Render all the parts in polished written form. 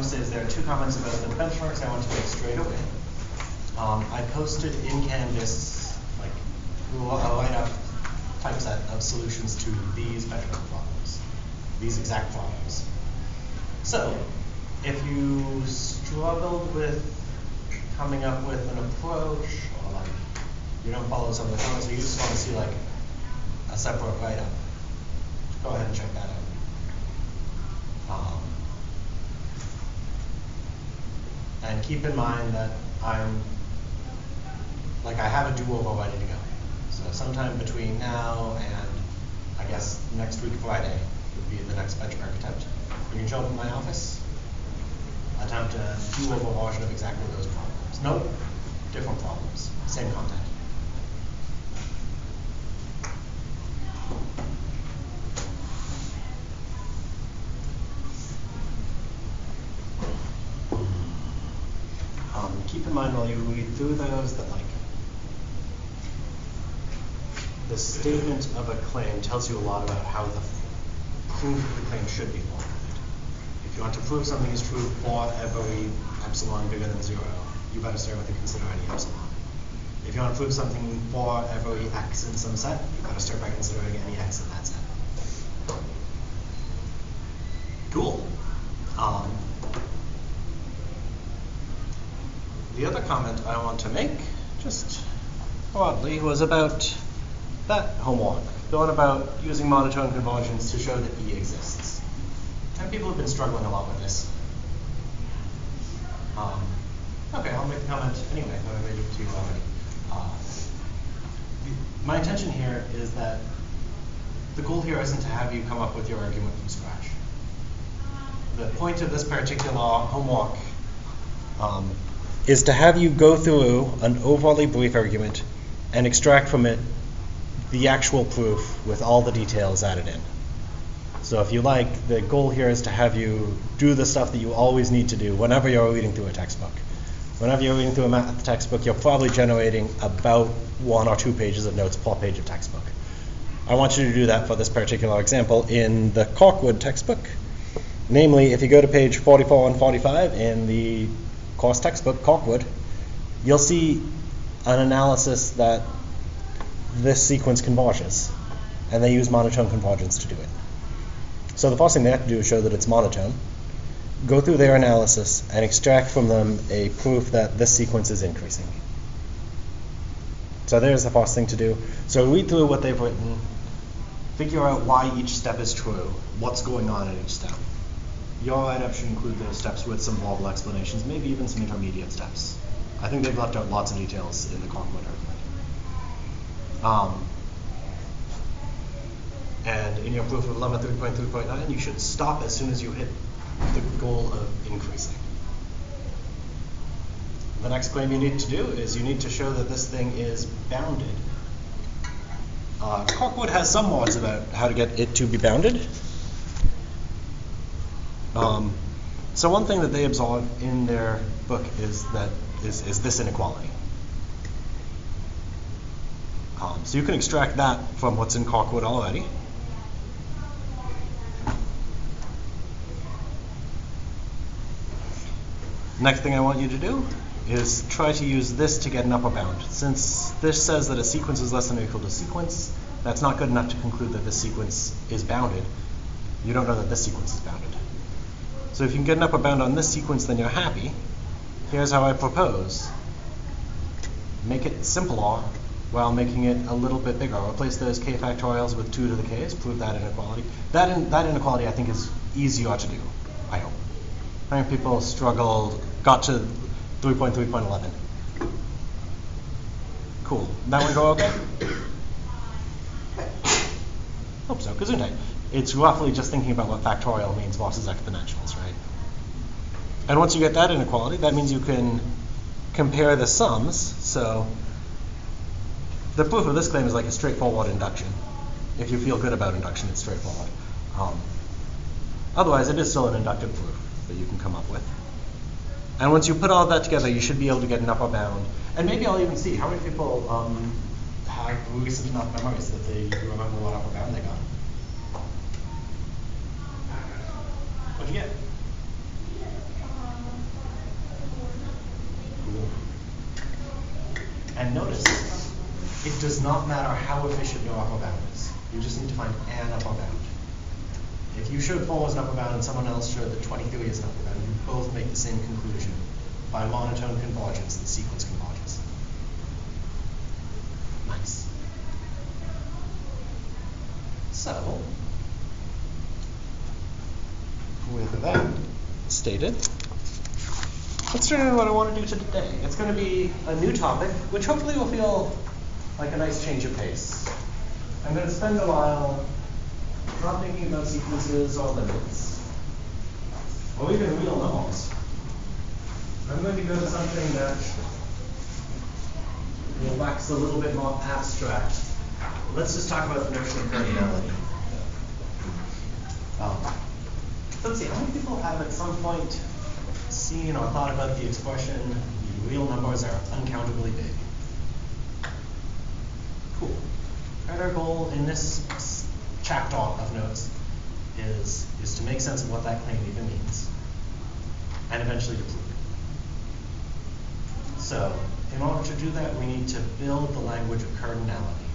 want to say is there are two comments about the benchmarks I want to make straight away. I posted in Canvas like a lineup typeset of solutions to these benchmark problems, these exact problems. So if you struggled with coming up with an approach, or like you don't follow some of the comments, or you just want to see like a separate write-up, go ahead and check that out. And keep in mind that I have a do-over ready to go. So sometime between now and I guess next week Friday would be the next benchmark attempt. You can show up in my office, attempt a do-over version of exactly those problems. Nope, different problems, same content. Keep in mind while you read through those that like the statement of a claim tells you a lot about how the proof of the claim should be formulated. If you want to prove something is true for every epsilon bigger than 0, you better start with a consider any epsilon. If you want to prove something for every x in some set, you better start by considering any x in that set. Cool. The other comment I want to make, just broadly, was about that homework, the one about using monotone convergence to show that E exists. And people have been struggling a lot with this. Okay, I'll make the comment anyway, though I made it to you already. My intention here is that the goal here isn't to have you come up with your argument from scratch. The point of this particular homework is to have you go through an overly brief argument and extract from it the actual proof with all the details added in. So if you like, the goal here is to have you do the stuff that you always need to do whenever you're reading through a textbook. Whenever you're reading through a math textbook, you're probably generating about 1 or 2 pages of notes per page of textbook. I want you to do that for this particular example in the Corkwood textbook. Namely, if you go to page 44 and 45 in the course textbook, Corkwood, you'll see an analysis that this sequence converges, and they use monotone convergence to do it. So the first thing they have to do is show that it's monotone, go through their analysis, and extract from them a proof that this sequence is increasing. So there's the first thing to do. So read through what they've written, figure out why each step is true, what's going on in each step. Your write-up should include those steps with some verbal explanations, maybe even some intermediate steps. I think they've left out lots of details in the Corkwood argument. And in your proof of lemma 3.3.9, you should stop as soon as you hit the goal of increasing. The next claim you need to do is you need to show that this thing is bounded. Corkwood has some words about how to get it to be bounded. So one thing that they observe in their book is that is this inequality. So you can extract that from what's in Corkwood already. Next thing I want you to do is try to use this to get an upper bound. Since this says that a sequence is less than or equal to sequence, that's not good enough to conclude that this sequence is bounded. You don't know that this sequence is bounded. So if you can get an upper bound on this sequence, then you're happy. Here's how I propose. Make it simpler while making it a little bit bigger. Replace those k factorials with 2 to the k's, prove that inequality. That inequality I think is easier to do, I hope. How many people got to 3.3.11? Cool. That one go okay? Hope so, gesundheit. It's roughly just thinking about what factorial means versus exponentials, right? And once you get that inequality, that means you can compare the sums. So the proof of this claim is like a straightforward induction. If you feel good about induction, it's straightforward. Otherwise, it is still an inductive proof that you can come up with. And once you put all of that together, you should be able to get an upper bound. And maybe I'll even see how many people have recent enough memories that they remember what upper bound they got. What'd you get? it does not matter how efficient your upper bound is. You just need to find an upper bound. If you showed 4 as an upper bound and someone else showed that 23 is an upper bound, you both make the same conclusion. By monotone convergence, the sequence converges. Nice. So, with that stated, let's turn into what I want to do today. It's going to be a new topic, which hopefully will feel like a nice change of pace. I'm going to spend a while not thinking about sequences or limits, or even real numbers. I'm going to go to something that will wax a little bit more abstract. Let's just talk about the notion of cardinality. Let's see, how many people have at some point seen or thought about the expression, the real numbers are uncountably big? Cool. Right, our goal in this chapter of notes is to make sense of what that claim even means, and eventually to prove it. So, in order to do that, we need to build the language of cardinality.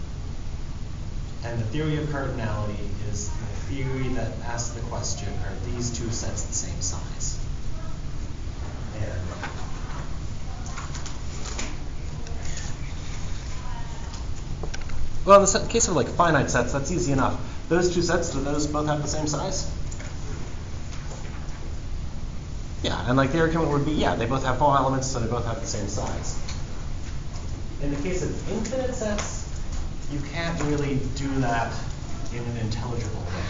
And the theory of cardinality is the theory that asks the question, are these two sets the same size? And well, in the case of like finite sets, that's easy enough. Those two sets, do those both have the same size? Yeah, and like the argument would be, yeah, they both have 4 elements, so they both have the same size. In the case of infinite sets, you can't really do that in an intelligible way.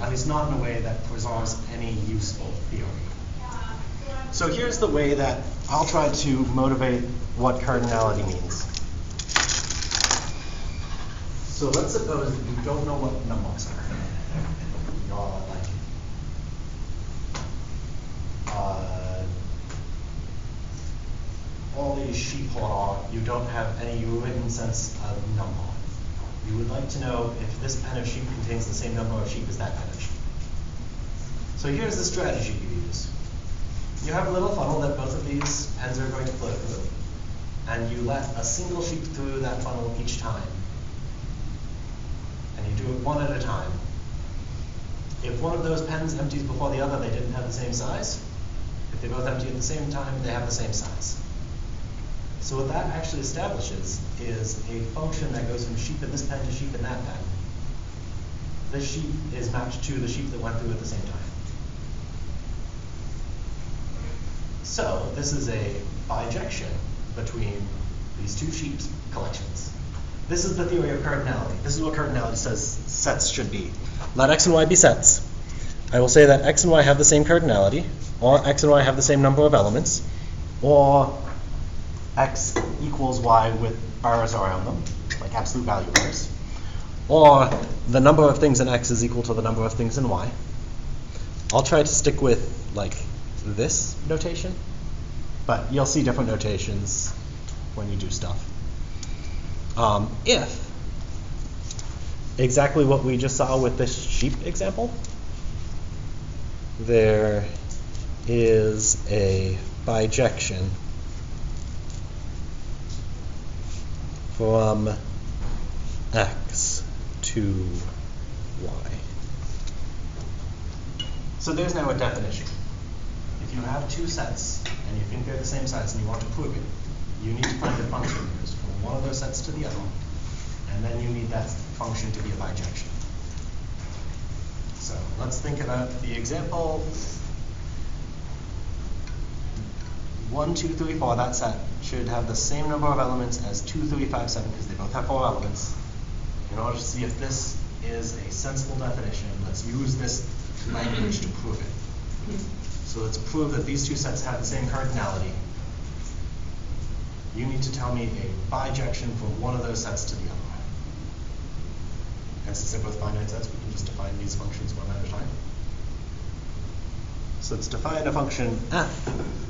At least not in a way that preserves any useful theory. So here's the way that I'll try to motivate what cardinality means. So let's suppose that you don't know what numbers are. You're like, all these sheep are, you don't have any written sense of number. You would like to know if this pen of sheep contains the same number of sheep as that pen of sheep. So here's the strategy you use. You have a little funnel that both of these pens are going to flow through, and you let a single sheep through that funnel each time. And you do it one at a time. If one of those pens empties before the other, they didn't have the same size. If they both empty at the same time, they have the same size. So what that actually establishes is a function that goes from sheep in this pen to sheep in that pen. This sheep is matched to the sheep that went through at the same time. So this is a bijection between these two sheep collections. This is the theory of cardinality. This is what cardinality says sets should be. Let x and y be sets. I will say that x and y have the same cardinality, or x and y have the same number of elements, or x equals y with bars around them, like absolute value bars, or the number of things in x is equal to the number of things in y. I'll try to stick with like this notation, but you'll see different notations when you do stuff. If exactly what we just saw with this sheep example, there is a bijection from x to y. So there's now a definition. If you have two sets and you think they're the same size and you want to prove it, you need to find a function that goes from one of those sets to the other, and then you need that function to be a bijection. So let's think about the example. 1, 2, 3, 4, that set should have the same number of elements as 2, 3, 5, 7, because they both have 4 elements. In order to see if this is a sensible definition, let's use this language to prove it. So let's prove that these two sets have the same cardinality. You need to tell me a bijection from one of those sets to the other. And since they're both finite sets, we can just define these functions one at a time. So let's define a function f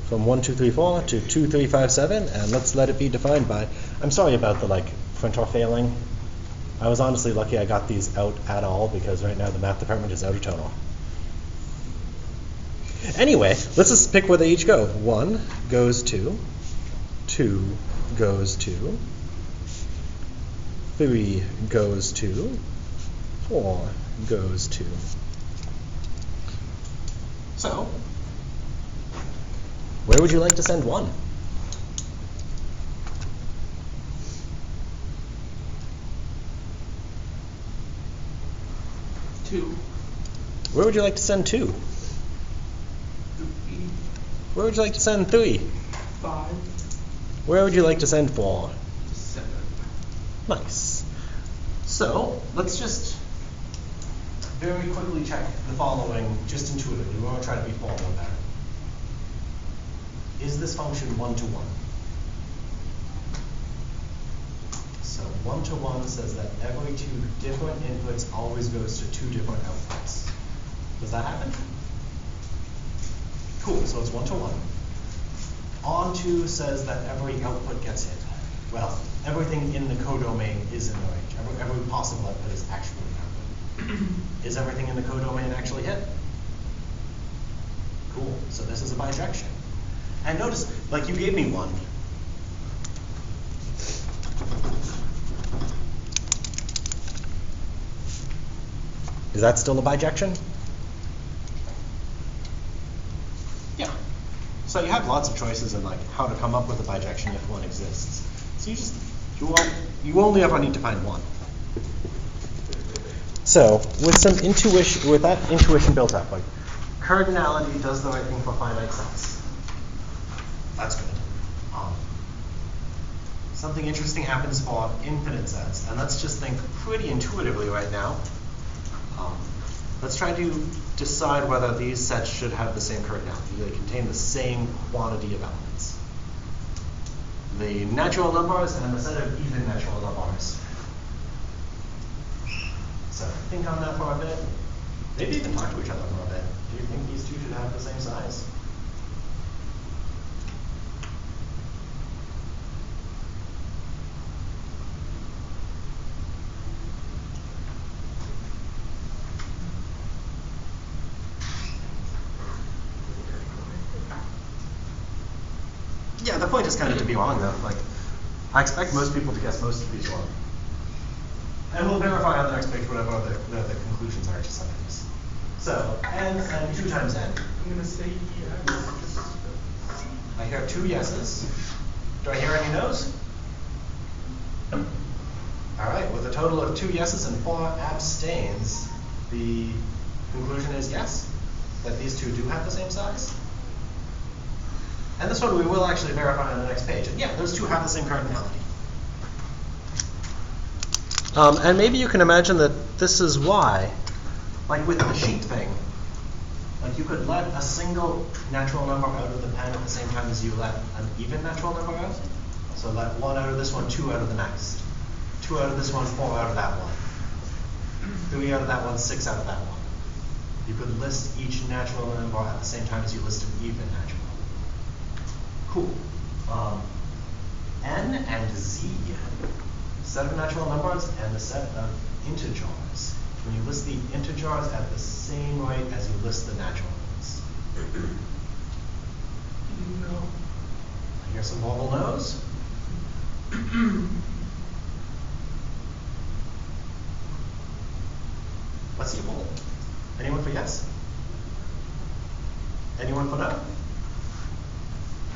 from 1, 2, 3, 4 to 2, 3, 5, 7, and let's let it be defined by, I'm sorry about the printer failing. I was honestly lucky I got these out at all, because right now the math department is out of total. Anyway, let's just pick where they each go. 1 goes to 2 goes to, 3 goes to, 4 goes to. So, where would you like to send 1? Where would you like to send 2? 3. Where would you like to send 3? 5. Where would you like to send 4? 7. Nice. So, let's just very quickly check the following, just intuitively. We won't try to be formal about it. Is this function 1-to-1? So 1-to-1 says that every 2 different inputs always goes to 2 different outputs. Does that happen? Cool, so it's 1-to-1. On2 says that every output gets hit. Well, everything in the codomain is in the range. Every possible output is actually an output. Is everything in the codomain actually hit? Cool, so this is a bijection. And notice, like you gave me 1. Is that still a bijection? Yeah. So you have lots of choices in like how to come up with a bijection if one exists. So you only ever need to find 1. So with that intuition built up, like cardinality does the right thing for finite sets. That's good. Something interesting happens for infinite sets, and let's just think pretty intuitively right now. Let's try to decide whether these sets should have the same cardinality. They contain the same quantity of elements. The natural numbers and the set of even natural numbers. So think on that for a bit. Maybe even talk to each other for a bit. Do you think these two should have the same size? Yeah, the point is kind of to be wrong though. Like, I expect most people to guess most of these wrong. And we'll verify on the next page whatever the conclusions are to some of these. So, n and 2 times n. I'm going to say yes. I hear 2 yeses. Do I hear any no's? All right, with a total of 2 yeses and 4 abstains, the conclusion is yes, that these two do have the same size. And this one we will actually verify on the next page. And yeah, those two have the same cardinality. And maybe you can imagine that this is why, like with the sheet thing, like you could let a single natural number out of the pen at the same time as you let an even natural number out. So let 1 out of this one, 2 out of the next. 2 out of this one, 4 out of that one. 3 out of that one, 6 out of that one. You could list each natural number at the same time as you list an even natural. Cool. N and Z, set of natural numbers and the set of integers. When you list the integers at the same rate as you list the natural ones. No. I hear some normal no's. Let's see a poll. Anyone for yes? Anyone for no?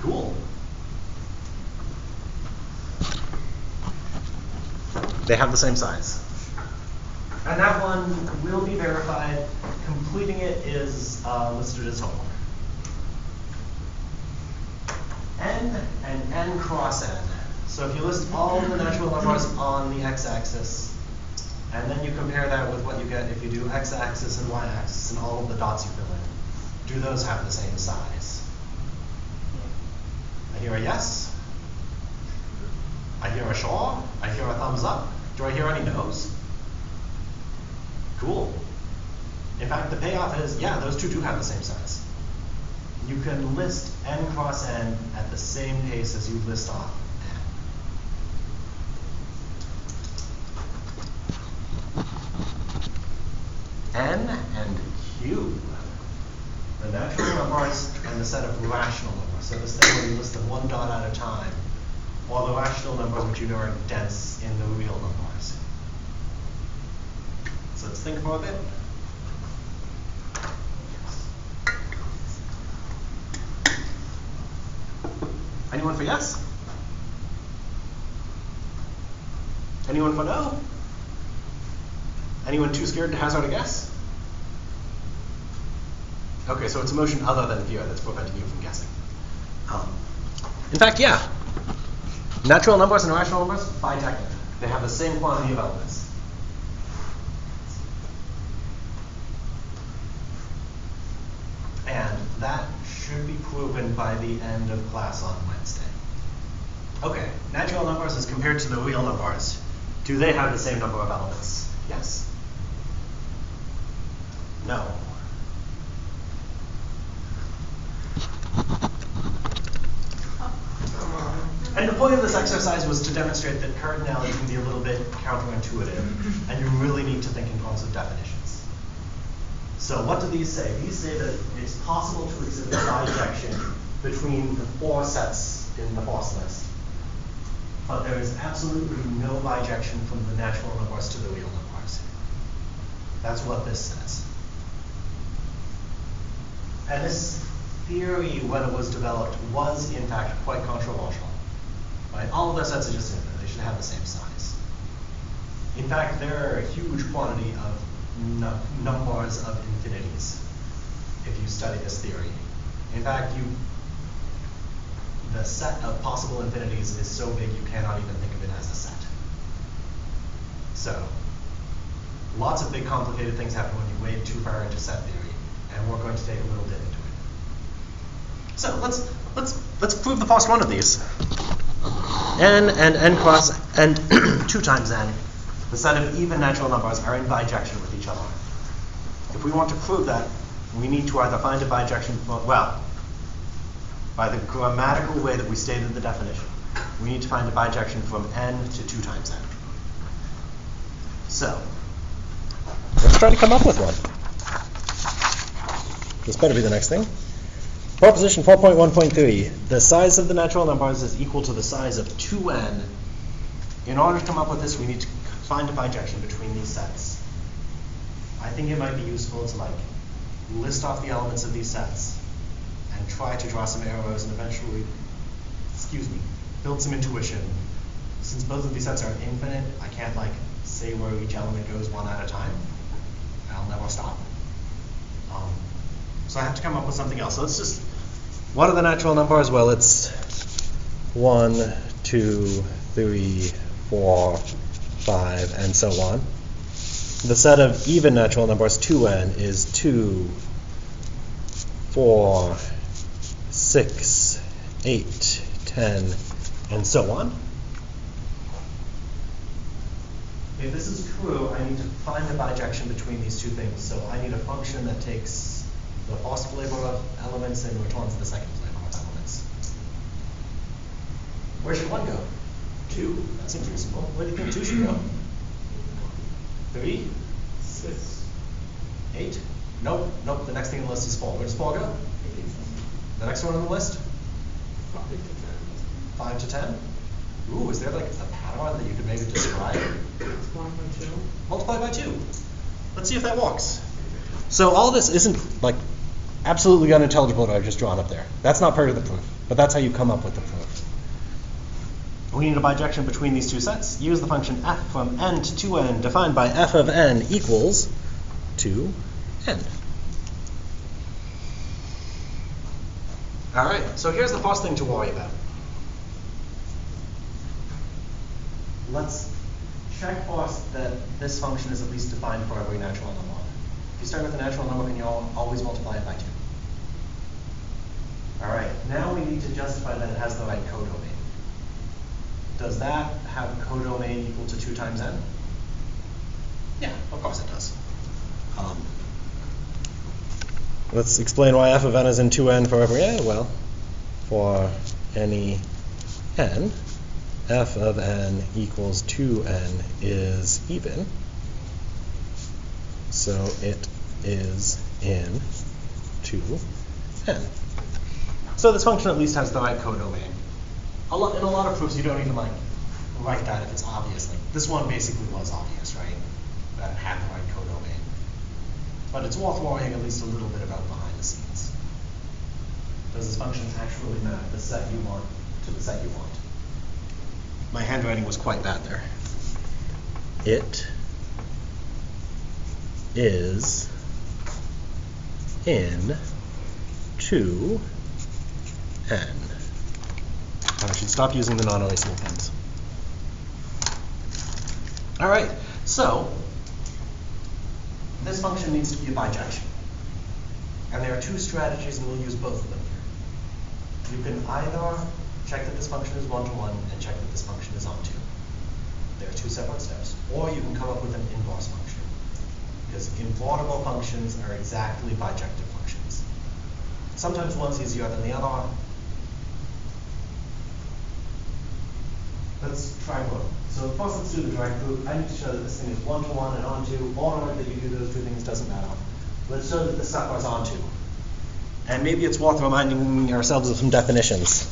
Cool. They have the same size. And that one will be verified. Completing it is listed as homework. N and n cross n. So if you list all the natural numbers on the x-axis, and then you compare that with what you get if you do x-axis and y-axis and all of the dots you fill in, do those have the same size? I hear a yes. I hear a sure. I hear a thumbs up. Do I hear any no's? Cool. In fact, the payoff is, yeah, those two do have the same size. You can list n cross n at the same pace as you list off n. N and q. The natural numbers and the set of rational numbers. So this thing where you list them 1 dot at a time or the rational numbers which you know are dense in the real numbers. So let's think for a bit. Anyone for yes? Anyone for no? Anyone too scared to hazard a guess? Okay, so it's emotion other than fear that's preventing you from guessing. In fact, yeah. Natural numbers and irrational numbers, bitective. They have the same quantity of elements. And that should be proven by the end of class on Wednesday. Okay, natural numbers as compared to the real numbers. Do they have the same number of elements? Yes. No. And the point of this exercise was to demonstrate that cardinality can be a little bit counterintuitive, and you really need to think in terms of definitions. So what do these say? These say that it's possible to exhibit a bijection between the four sets in the force list, but there is absolutely no bijection from the natural numbers to the real numbers. That's what this says. And this theory, when it was developed, was in fact quite controversial. Right? All of their sets are just infinite. They should have the same size. In fact, there are a huge quantity of numbers of infinities if you study this theory. In fact, the set of possible infinities is so big you cannot even think of it as a set. So, lots of big complicated things happen when you wade too far into set theory, and we're going to take a little dip into it. So let's prove the first one of these. N and n cross n 2 times n, the set of even natural numbers, are in bijection with each other. If we want to prove that, we need to either find a bijection from, well, by the grammatical way that we stated the definition, we need to find a bijection from n to 2 times n. So, let's try to come up with one. This better be the next thing. Proposition 4.1.3, the size of the natural numbers is equal to the size of 2n. In order to come up with this, we need to find a bijection between these sets. I think it might be useful to list off the elements of these sets and try to draw some arrows and eventually, build some intuition. Since both of these sets are infinite, I can't say where each element goes one at a time. I'll never stop. So I have to come up with something else. So let's just, what are the natural numbers? Well, it's 1, 2, 3, 4, 5, and so on. The set of even natural numbers, 2n, is 2, 4, 6, 8, 10, and so on. If this is true, I need to find the bijection between these two things. So I need a function that takes the first flavor of elements and returns the second flavor of elements. Where should 1 go? 2. That seems reasonable. Where do you think 2 should go? 3? 6. 8? Nope. The next thing on the list is 4. Where does 4 go? The next one on the list? 5 to 10. 5 to 10? Ooh, is there a pattern that you could maybe describe? Multiply by 2. Multiply by 2. Let's see if that works. So all this isn't absolutely unintelligible what I've just drawn up there. That's not part of the proof, but that's how you come up with the proof. We need a bijection between these two sets. Use the function f from n to 2n defined by f of n equals 2n. All right, so here's the first thing to worry about. Let's check first that this function is at least defined for every natural number. If you start with a natural number, then you always multiply it by 2. All right, now we need to justify that it has the right codomain. Does that have codomain equal to 2 times n? Yeah, of course it does. Let's explain why f of n is in 2n for every n. Well, for any n, f of n equals 2n is even. So it is in 2n. So this function at least has the right codomain. in a lot of proofs, you don't even like write that if it's obvious. Like this one basically was obvious, right? That it had the right codomain. But it's worth worrying at least a little bit about behind the scenes. Does this function actually map the set you want to the set you want? My handwriting was quite bad there. It is in 2n. I should stop using the non-erasable pens. All right, so this function needs to be a bijection. And there are two strategies, and we'll use both of them here. You can either check that this function is one-to-one and check that this function is onto. There are two separate steps. Or you can come up with an inverse function. Because invertible functions are exactly bijective functions. Sometimes one's easier than the other. Let's try both. So first let's do the direct proof. I need to show that this thing is one-to-one and onto. Order that you do those two things doesn't matter. Let's show that this sucker is onto. And maybe it's worth reminding ourselves of some definitions.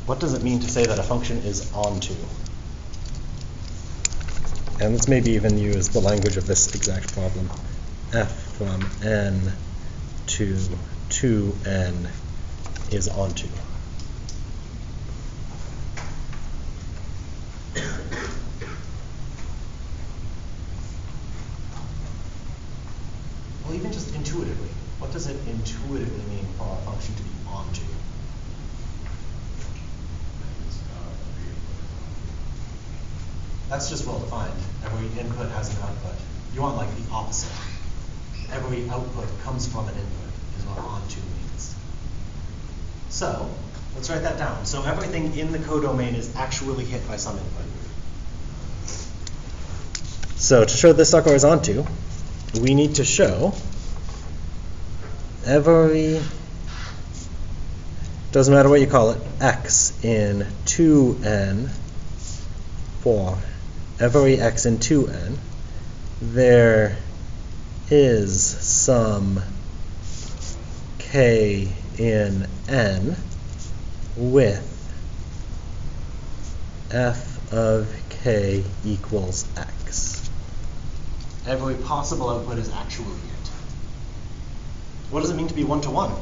What does it mean to say that a function is onto? And let's maybe even use the language of this exact problem. F from n to 2n is onto. Well, even just intuitively, what does it intuitively mean for a function to be onto? That's just well defined. Every input has an output. You want like the opposite. Every output comes from an input is what onto means. So let's write that down. So everything in the codomain is actually hit by some input. So to show this sucker is onto, we need to show every, doesn't matter what you call it, x in 2n for every x in 2n, there is some k in n with f of k equals x. Every possible output is actually it. What does it mean to be one-to-one?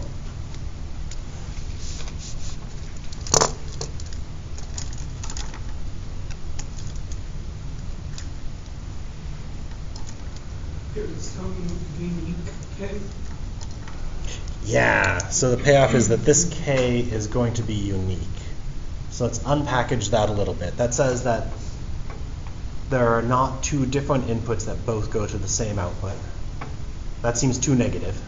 There's some unique k. Yeah, so the payoff is that this k is going to be unique. So let's unpackage that a little bit. That says that there are not two different inputs that both go to the same output. That seems too negative.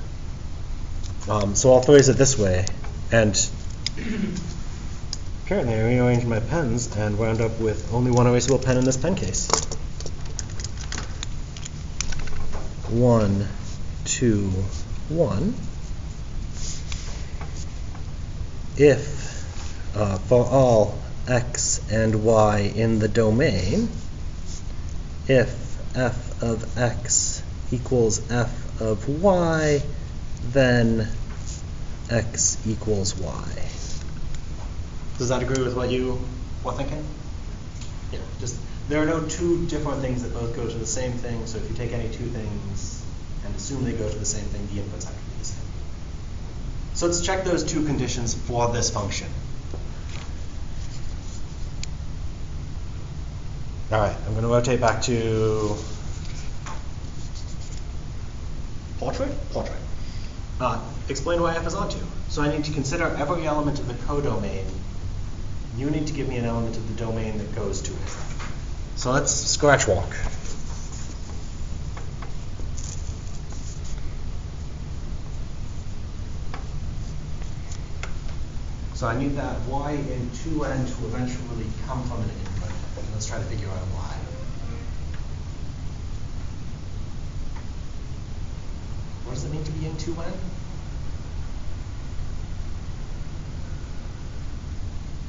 So I'll phrase it this way. And apparently I rearranged my pens and wound up with only one erasable pen in this pen case. 1, 2, 1. If for all x and y in the domain, if f of x equals f of y, then x equals y. Does that agree with what you were thinking? Yeah, just there are no two different things that both go to the same thing, so if you take any two things and assume they go to the same thing, the inputs have to be the same. So let's check those two conditions for this function. All right, I'm going to rotate back to portrait. Explain why f is onto. So I need to consider every element of the codomain. You need to give me an element of the domain that goes to it. So let's scratch walk. So I need that y in 2n to eventually come from an input. And let's try to figure out why. What does it mean to be in 2n?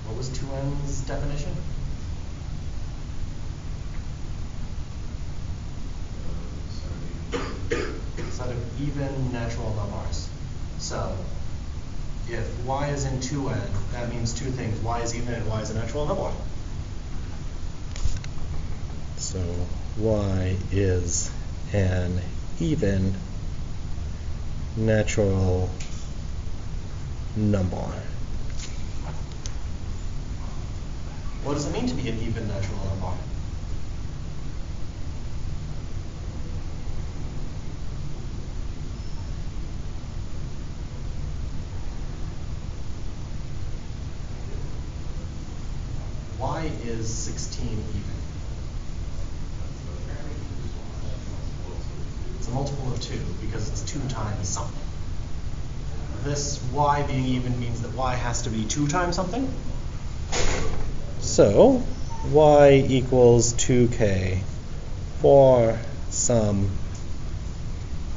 What was 2n's definition? even natural numbers. So if y is in 2n, that means two things. Y is even and y is a natural number. So y is an even natural number. What does it mean to be an even natural number? Y is 16 even. It's a multiple of 2 because it's 2 times something. This y being even means that y has to be 2 times something. So y equals 2k for some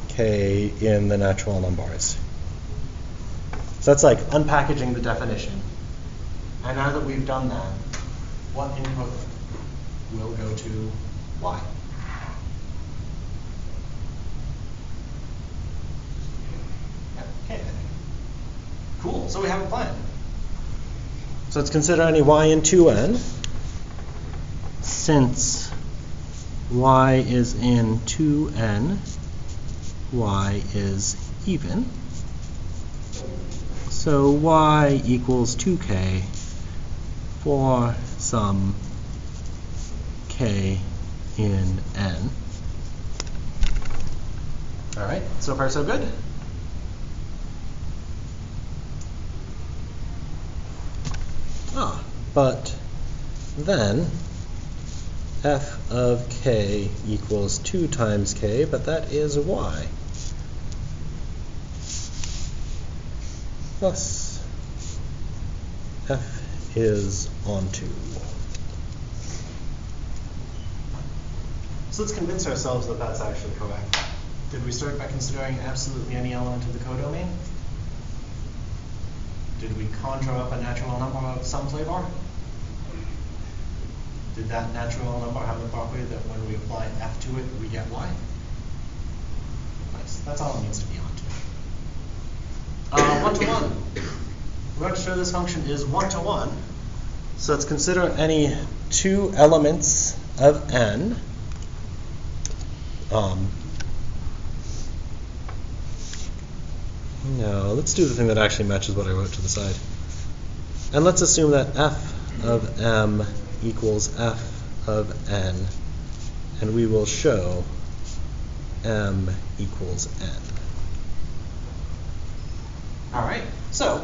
k in the natural numbers. So that's like unpackaging the definition. And now that we've done that, what input will go to y? Yeah, k, I think. Cool, so we have a plan. So let's consider any y in 2n. Since y is in 2n, y is even. So y equals 2k for some k in n. All right, so far so good. But then f of k equals 2 times k, but that is y. Thus, f is on 2. So let's convince ourselves that that's actually correct. Did we start by considering absolutely any element of the codomain? Did we conjure up a natural number of some flavor? Did that natural number have the property that when we apply f to it, we get y? Nice. That's all it needs to be on to. One-to-one. We're going to show this function is one-to-one. So let's consider any two elements of n. No, let's do the thing that actually matches what I wrote to the side. And let's assume that f of m equals f of n, and we will show m equals n. All right, so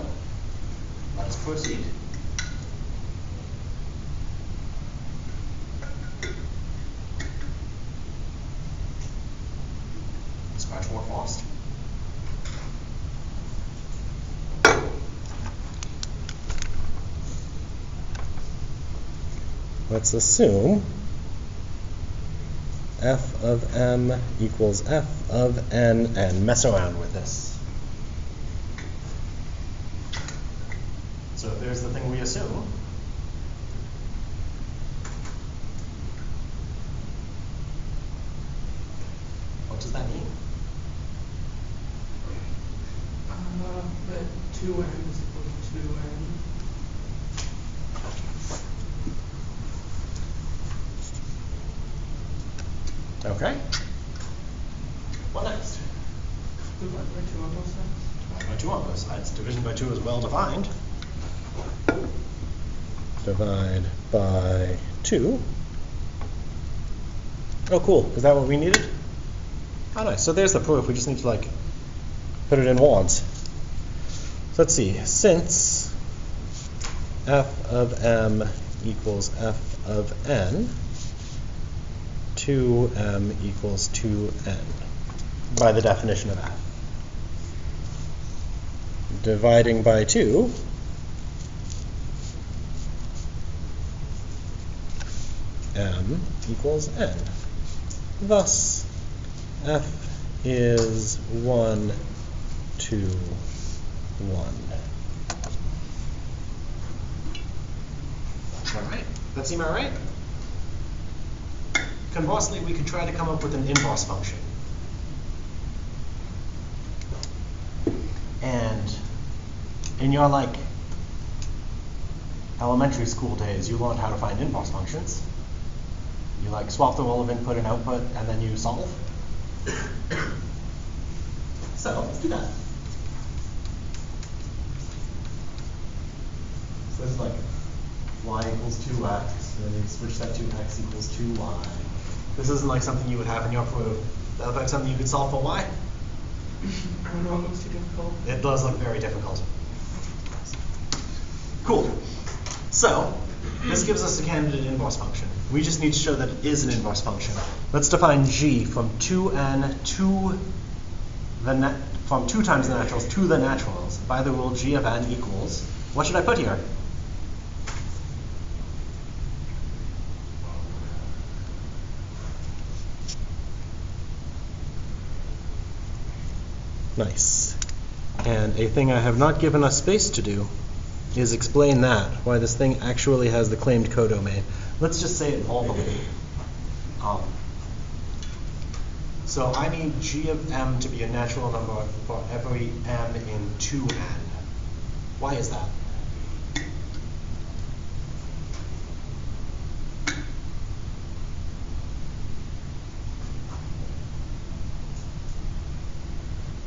let's proceed. Scratch more fast. Let's assume f of m equals f of n and mess around with this. So there's the thing we assume. What does that mean? That 2n is equal to 2n. Okay. What next? Divide by 2 on both sides. Divide by 2 on both sides. Division by 2 is well defined. Divide by 2. Oh, cool. Is that what we needed? Oh, nice. So there's the proof. We just need to, like, put it in wands. So let's see. Since f of m equals f of n, 2m equals 2n by the definition of f. Dividing by 2, m equals n. Thus, f is 1, 2, 1. All right. That seem all right? Conversely, we could try to come up with an inverse function. And in your elementary school days, you learned how to find inverse functions. You swap the role of input and output, and then you solve. So let's do that. So it's y equals 2x, and then you switch that to x equals 2y. This isn't something you would have in your proof. That looks like something you could solve for y? I don't know, it looks too difficult. It does look very difficult. Cool. So, this gives us a candidate inverse function. We just need to show that it is an inverse function. Let's define g from 2n to from 2 times the naturals to the naturals by the rule g of n equals, what should I put here? Nice. And a thing I have not given us space to do is explain that, why this thing actually has the claimed codomain. Let's just say it verbally. So I need g of m to be a natural number for every m in 2n. Why is that?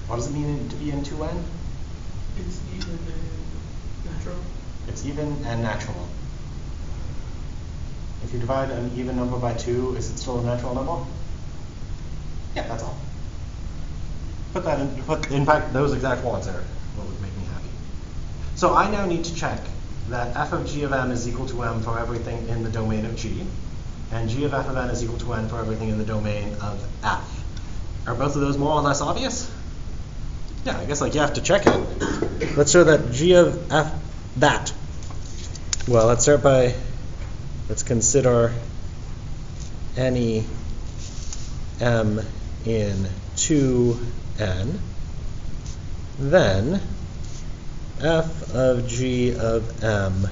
What does it mean to be in 2n? It's even and natural. It's even and natural. If you divide an even number by 2, is it still a natural number? Yeah, that's all. Put that in fact, those exact words are what would make me happy. So I now need to check that f of g of m is equal to m for everything in the domain of g, and g of f of n is equal to n for everything in the domain of f. Are both of those more or less obvious? Yeah, I guess you have to check it. Let's show that g of f, that. Well, let's start by, let's consider any m in 2n, then f of g of m.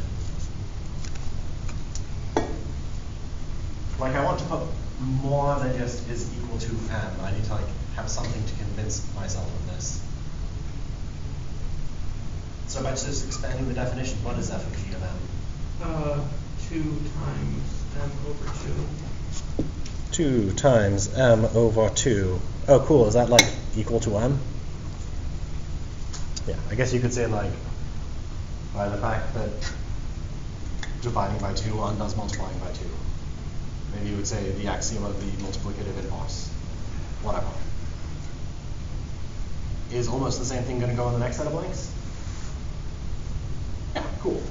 I want to put more than just is equal to m. I need to have something to convince myself of this. So by just expanding the definition, what is f of g of m? 2 times m over 2. 2 times m over 2. Oh, cool. Is that equal to m? Yeah, I guess you could say by the fact that dividing by 2 undoes multiplying by 2. Maybe you would say the axiom of the multiplicative inverse. Whatever. Is almost the same thing going to go in the next set of blanks? Yeah, cool.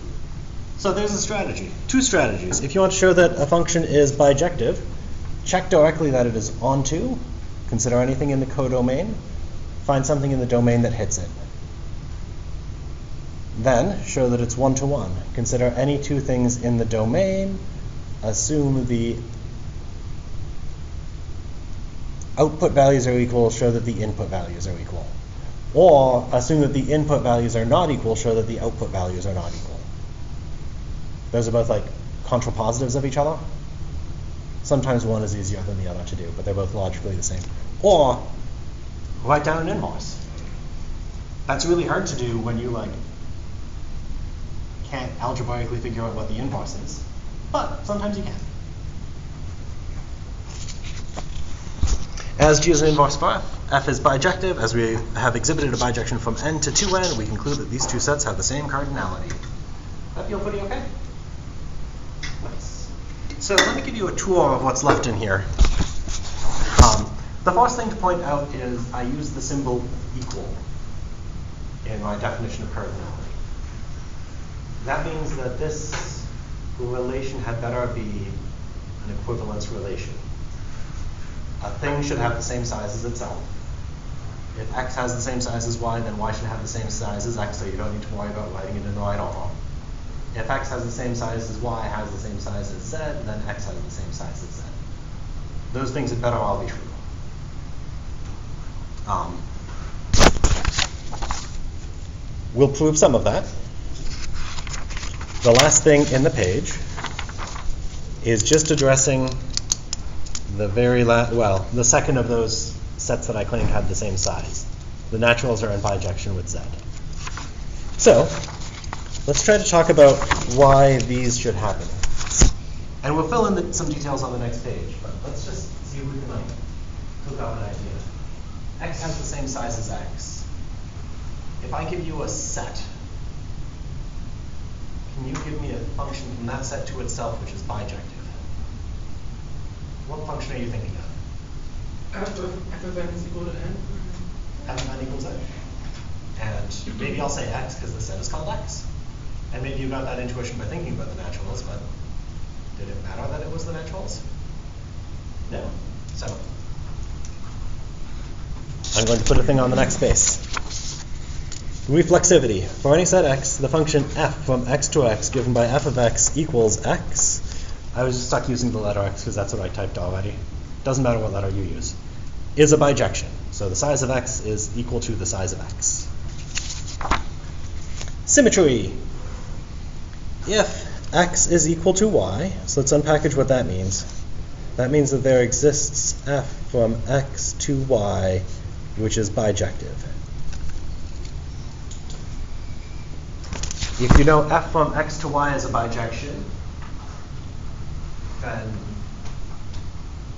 So there's a strategy. 2 strategies. If you want to show that a function is bijective, check directly that it is onto, consider anything in the codomain, find something in the domain that hits it. Then show that it's one-to-one. Consider any 2 things in the domain, assume the output values are equal, show that the input values are equal. Or assume that the input values are not equal, show that the output values are not equal. Those are both contrapositives of each other. Sometimes one is easier than the other to do, but they're both logically the same. Or write down an inverse. That's really hard to do when you can't algebraically figure out what the inverse is. But sometimes you can. As G is an inverse for f is bijective. As we have exhibited a bijection from n to 2n, we conclude that these 2 sets have the same cardinality. That feel pretty okay? Nice. So let me give you a tour of what's left in here. The first thing to point out is I use the symbol equal in my definition of cardinality. That means that this relation had better be an equivalence relation. A thing should have the same size as itself. If x has the same size as y, then y should have the same size as x, so you don't need to worry about writing it in the right order. If x has the same size as y, has the same size as z, then x has the same size as z. Those things had better all be true. We'll prove some of that. The last thing in the page is just addressing the the second of those sets that I claimed had the same size. The naturals are in bijection with z. So, let's try to talk about why these should happen. And we'll fill in some details on the next page, but let's just see if we can cook up an idea. X has the same size as x. If I give you a set, can you give me a function from that set to itself which is bijective? What function are you thinking of? F of n is equal to n. F of n equals n. And maybe I'll say x because the set is called x. And maybe you got that intuition by thinking about the naturals, but did it matter that it was the naturals? No. So I'm going to put a thing on the next space. Reflexivity. For any set x, the function f from x to x given by f of x equals x. I was just stuck using the letter x because that's what I typed already. Doesn't matter what letter you use. Is a bijection. So the size of x is equal to the size of x. Symmetry. If x is equal to y, so let's unpackage what that means. That means that there exists f from x to y, which is bijective. If you know f from x to y is a bijection, then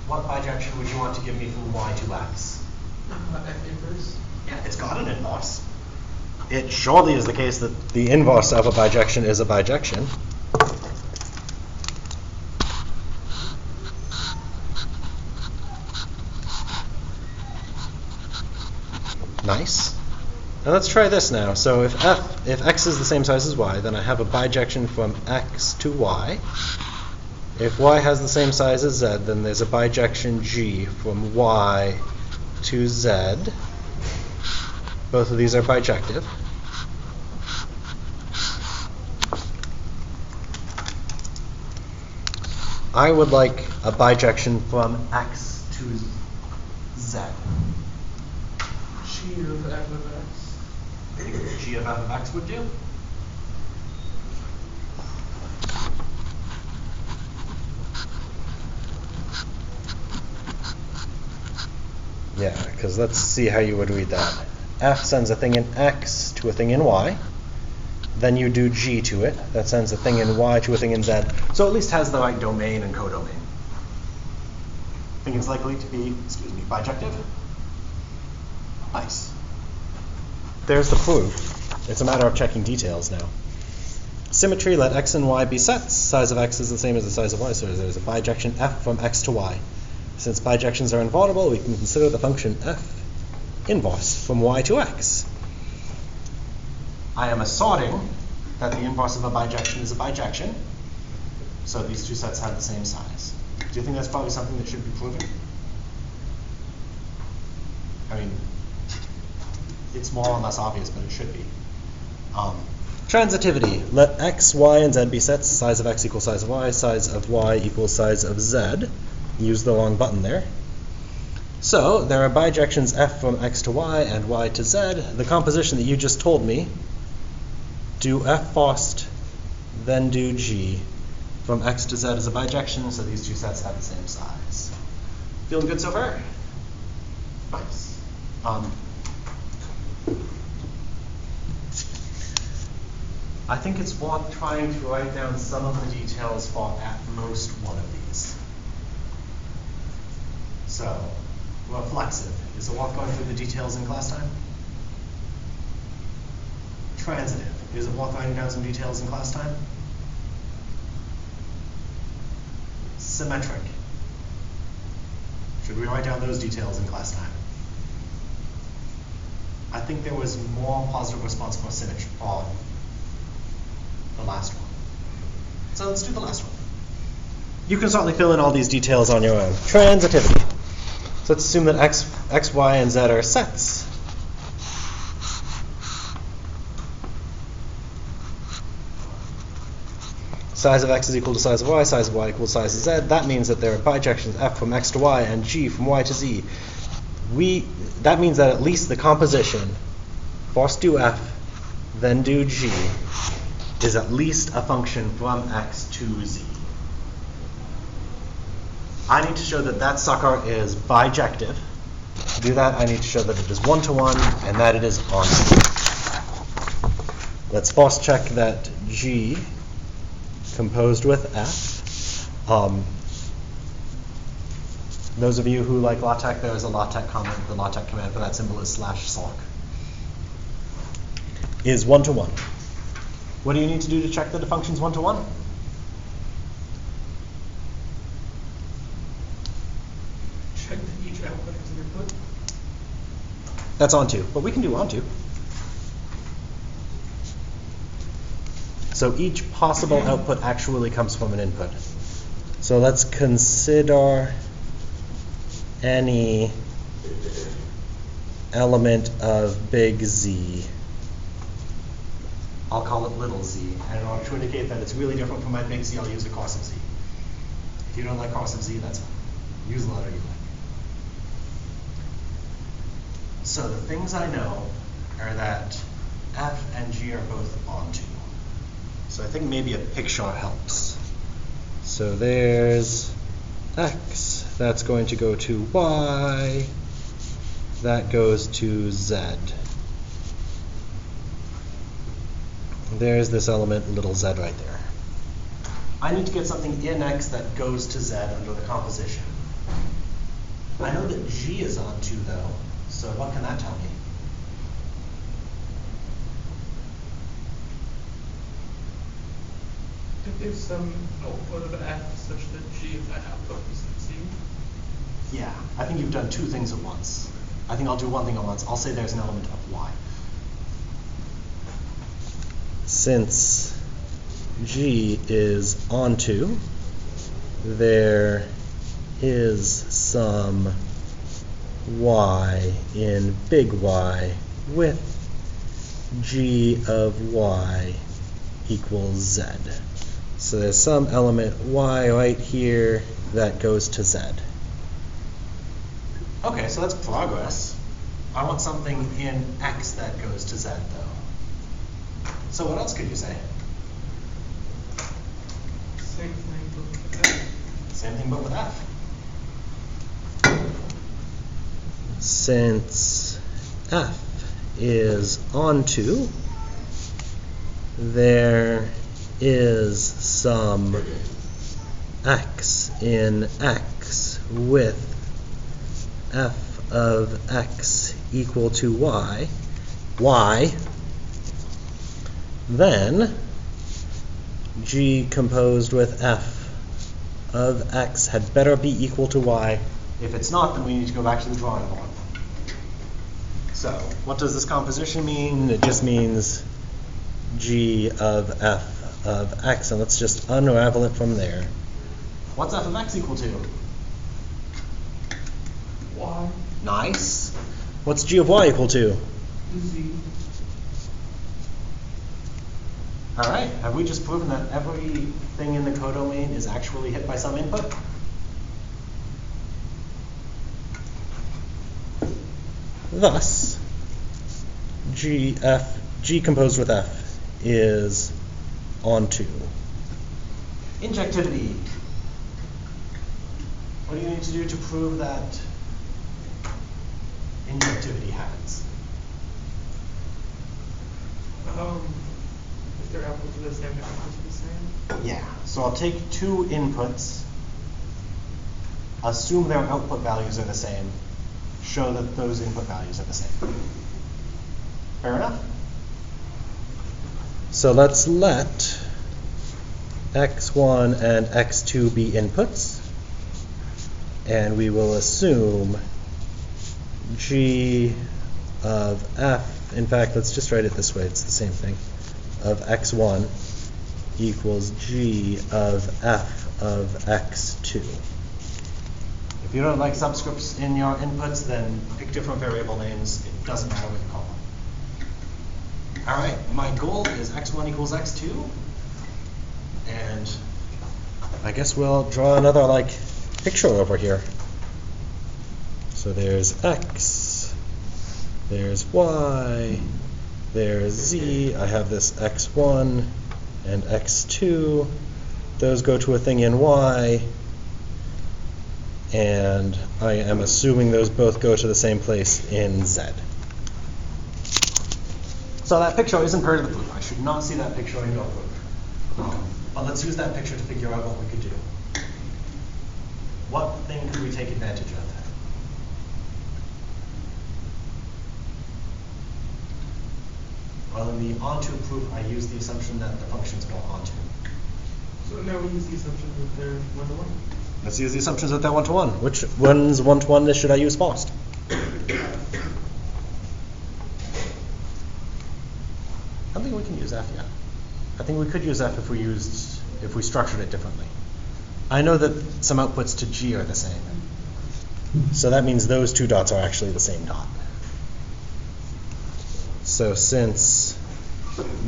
what bijection would you want to give me from y to x? F inverse. Yeah, it's got an inverse. It surely is the case that the inverse of a bijection is a bijection. Nice. Now let's try this now. So if x is the same size as y, then I have a bijection from x to y. If y has the same size as z, then there's a bijection g from y to z. Both of these are bijective. I would like a bijection from x to z. G of f of x. I think g of f of x would do. Yeah, because let's see how you would read that. F sends a thing in x to a thing in y. Then you do g to it. That sends a thing in y to a thing in z. So at least has the right domain and codomain. Think it's likely to be, bijective? Nice. There's the proof. It's a matter of checking details now. Symmetry, let x and y be sets. Size of x is the same as the size of y, so there's a bijection f from x to y. Since bijections are invertible, we can consider the function f inverse from y to x. I am asserting that the inverse of a bijection is a bijection, so these two sets have the same size. Do you think that's probably something that should be proven? I mean, it's more or less obvious, but it should be. Transitivity. Let x, y, and z be sets. Size of x equals size of y. Size of y equals size of z. Use the wrong button there. So there are bijections f from x to y and y to z. The composition that you just told me, do f first, then do g. From x to z is a bijection, so these two sets have the same size. Feeling good so far? Nice. I think it's worth trying to write down some of the details for at most one of these. So, reflexive. Is it worth going through the details in class time? Transitive. Is it worth writing down some details in class time? Symmetric. Should we write down those details in class time? I think there was more positive response for symmetry for the last one. So let's do the last one. You can certainly fill in all these details on your own. Transitivity. So let's assume that x, y, and z are sets. Size of x is equal to size of y equals size of z. That means that there are bijections f from x to y and g from y to z. That means that at least the composition, first do f, then do g, is at least a function from x to z. I need to show that that sucker is bijective, To do that, I need to show that it is one-to-one and that it is onto. Let's first check that G composed with F. Those of you who like LaTeX, there is a LaTeX comment. The LaTeX command for that symbol is /sock. Is one-to-one. What do you need to do to check that the function's one-to-one? Check that each output has an input. That's onto, but we can do onto. So each possible output actually comes from an input. So let's consider any element of big Z. I'll call it little z, and in order to indicate that it's really different from my big Z, I'll use the cos of Z. If you don't like cos of Z, that's fine. Use the letter you like. So the things I know are that F and G are both onto. So I think maybe a picture helps. So there's X, that's going to go to Y, that goes to Z. There's this element, little z, right there. I need to get something in X that goes to Z under the composition. I know that G is onto though, so what can that tell me? If there's some output of F such that G of that output is C. Yeah, I think you've done two things at once. I think I'll do one thing at once. I'll say there's an element of Y. Since G is onto, there is some Y in big Y with G of Y equals Z. So there's some element Y right here that goes to Z. Okay, so that's progress. I want something in X that goes to Z though. So what else could you say? Same thing, but with F. Same thing but with F. Since F is onto, there is some X in X with F of X equal to Y, then G composed with F of X had better be equal to Y. If it's not, then we need to go back to the drawing board. So what does this composition mean? It just means G of F of X, and let's just unravel it from there. What's F of X equal to? Y. Nice. What's G of Y equal to? Z. All right, have we just proven that everything in the codomain is actually hit by some input? Thus, G composed with F is onto. Injectivity. What do you need to do to prove that injectivity happens? If their outputs are the same, their outputs are the same. Yeah, so I'll take two inputs, assume their output values are the same, show that those input values are the same. Fair enough? So let's let x1 and x2 be inputs, and we will assume G of F, in fact, let's just write it this way, it's the same thing, of x1 equals G of F of x2. If you don't like subscripts in your inputs, then pick different variable names. It doesn't matter what you call them. All right, my goal is x1 equals x2. And I guess we'll draw another picture over here. So there's x, there's y, there's z. I have this x1 and x2. Those go to a thing in y. And I am assuming those both go to the same place in Z. So that picture isn't part of the proof. I should not see that picture in your proof. But let's use that picture to figure out what we could do. What thing could we take advantage of? Well, in the onto proof, I use the assumption that the functions go onto. So now we use the assumption that they're one-to-one. Let's use the assumptions that they're one-to-one. Which one's one-to-one should I use first? I don't think we can use F yet. I think we could use F if we structured it differently. I know that some outputs to G are the same. So that means those two dots are actually the same dot. So since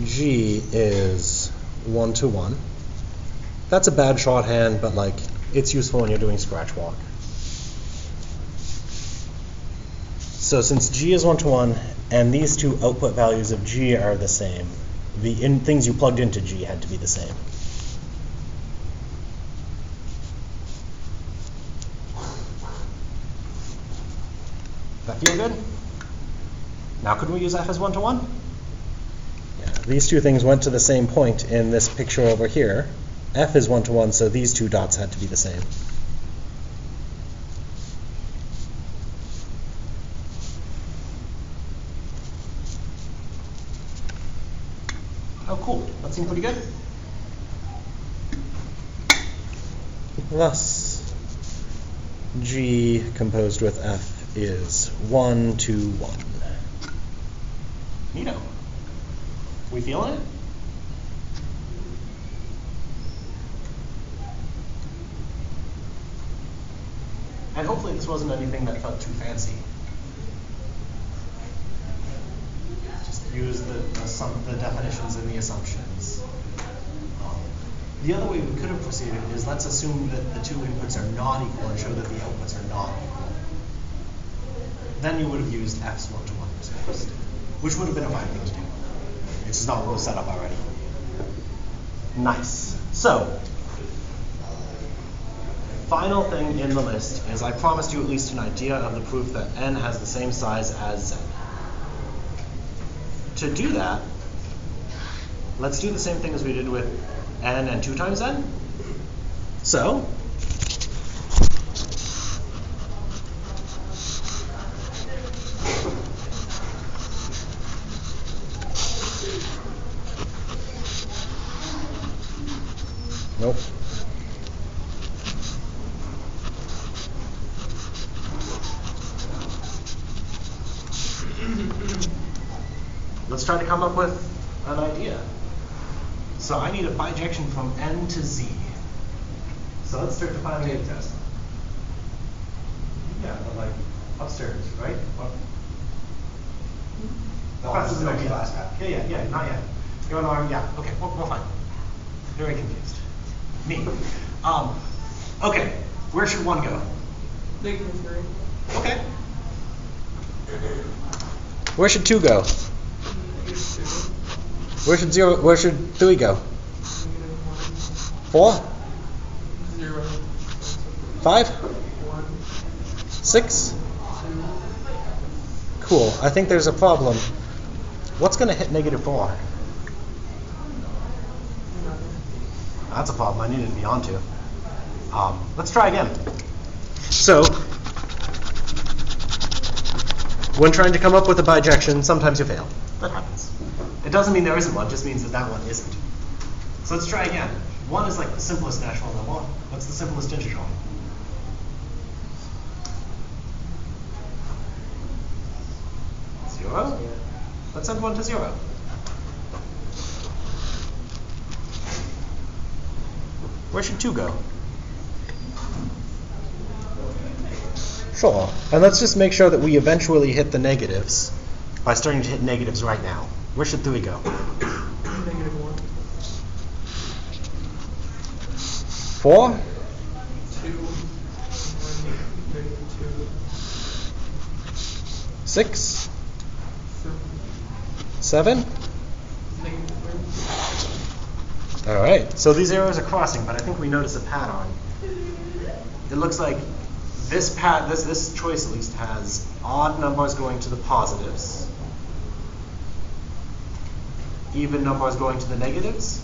G is one-to-one, that's a bad shorthand, but like it's useful when you're doing scratch walk. So since G is one-to-one and these two output values of G are the same, the things you plugged into G had to be the same. That feel good? Now could we use F as one-to-one? Yeah, these two things went to the same point in this picture over here. F is one-to-one, so these two dots had to be the same. Oh, cool. That seemed pretty good. Thus, G composed with F is 1, 2, 1. Neato. We feeling it? And hopefully this wasn't anything that felt too fancy. Just use the definitions and the assumptions. The other way we could have proceeded is let's assume that the two inputs are not equal and show that the outputs are not equal. Then you would have used F's one-to-one first, which would have been a fine thing to do. It's just not what was set up already. Nice. So, final thing in the list is I promised you at least an idea of the proof that n has the same size as z. To do that, let's do the same thing as we did with n and 2 times n. So, nope. Let's try to come up with an idea. So I need a bijection from n to z. So let's start defining a test. Yeah, but like upstairs, right? Yeah, not yet. You want to, yeah, okay, we're fine. Very confused. Me. Okay, where should 1 go? -3. Okay. Where should 2 go? -2. Where should 3 go? -1. 4? 0. 5? 1. 6? 2. Cool. I think there's a problem. What's going to hit -4? That's a problem I needed to be onto. Let's try again. So, when trying to come up with a bijection, sometimes you fail. That happens. It doesn't mean there isn't one, it just means that that one isn't. So let's try again. 1 is like the simplest natural number. What's the simplest integer one? 0. Let's send 1 to 0. Where should 2 go? Sure. And let's just make sure that we eventually hit the negatives by starting to hit negatives right now. Where should 3 go? -1. 4? 2. 1. -2. 6? 7. 7? All right. So these arrows are crossing, but I think we notice a pattern. It looks like this choice at least has odd numbers going to the positives, even numbers going to the negatives,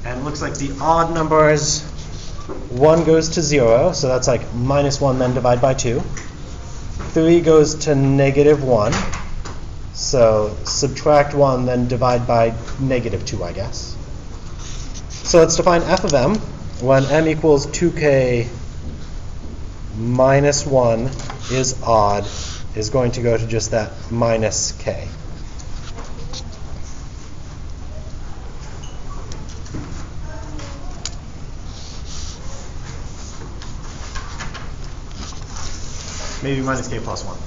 and it looks like the odd numbers, 1 goes to 0, so that's like -1, then divide by 2. 3 goes to -1, so subtract 1, then divide by -2, I guess. So let's define f of m when m equals 2k minus 1 is odd, is going to go to just that minus k. Maybe minus k plus 1.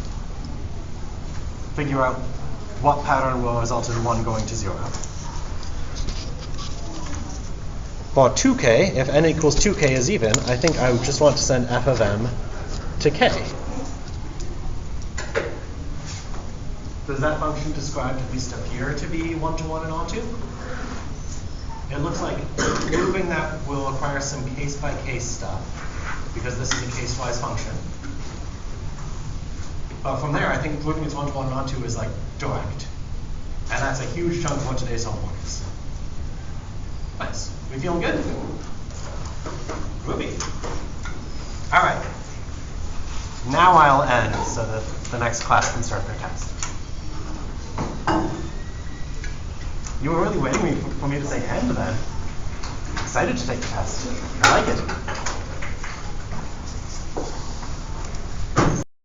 Figure out what pattern will result in 1 going to 0. For 2k, if n equals 2k is even, I think I would just want to send f of m to k. Does that function described at least appear to be one-to-one and onto? It looks like proving that will require some case-by-case stuff, because this is a case-wise function. But from there, I think proving it's one-to-one and onto is like direct. And that's a huge chunk of what today's homework is. Nice. We feeling good? Groovy. All right. Now I'll end so that the next class can start their test. You were really waiting for me to say end then. Excited to take the test. I like it.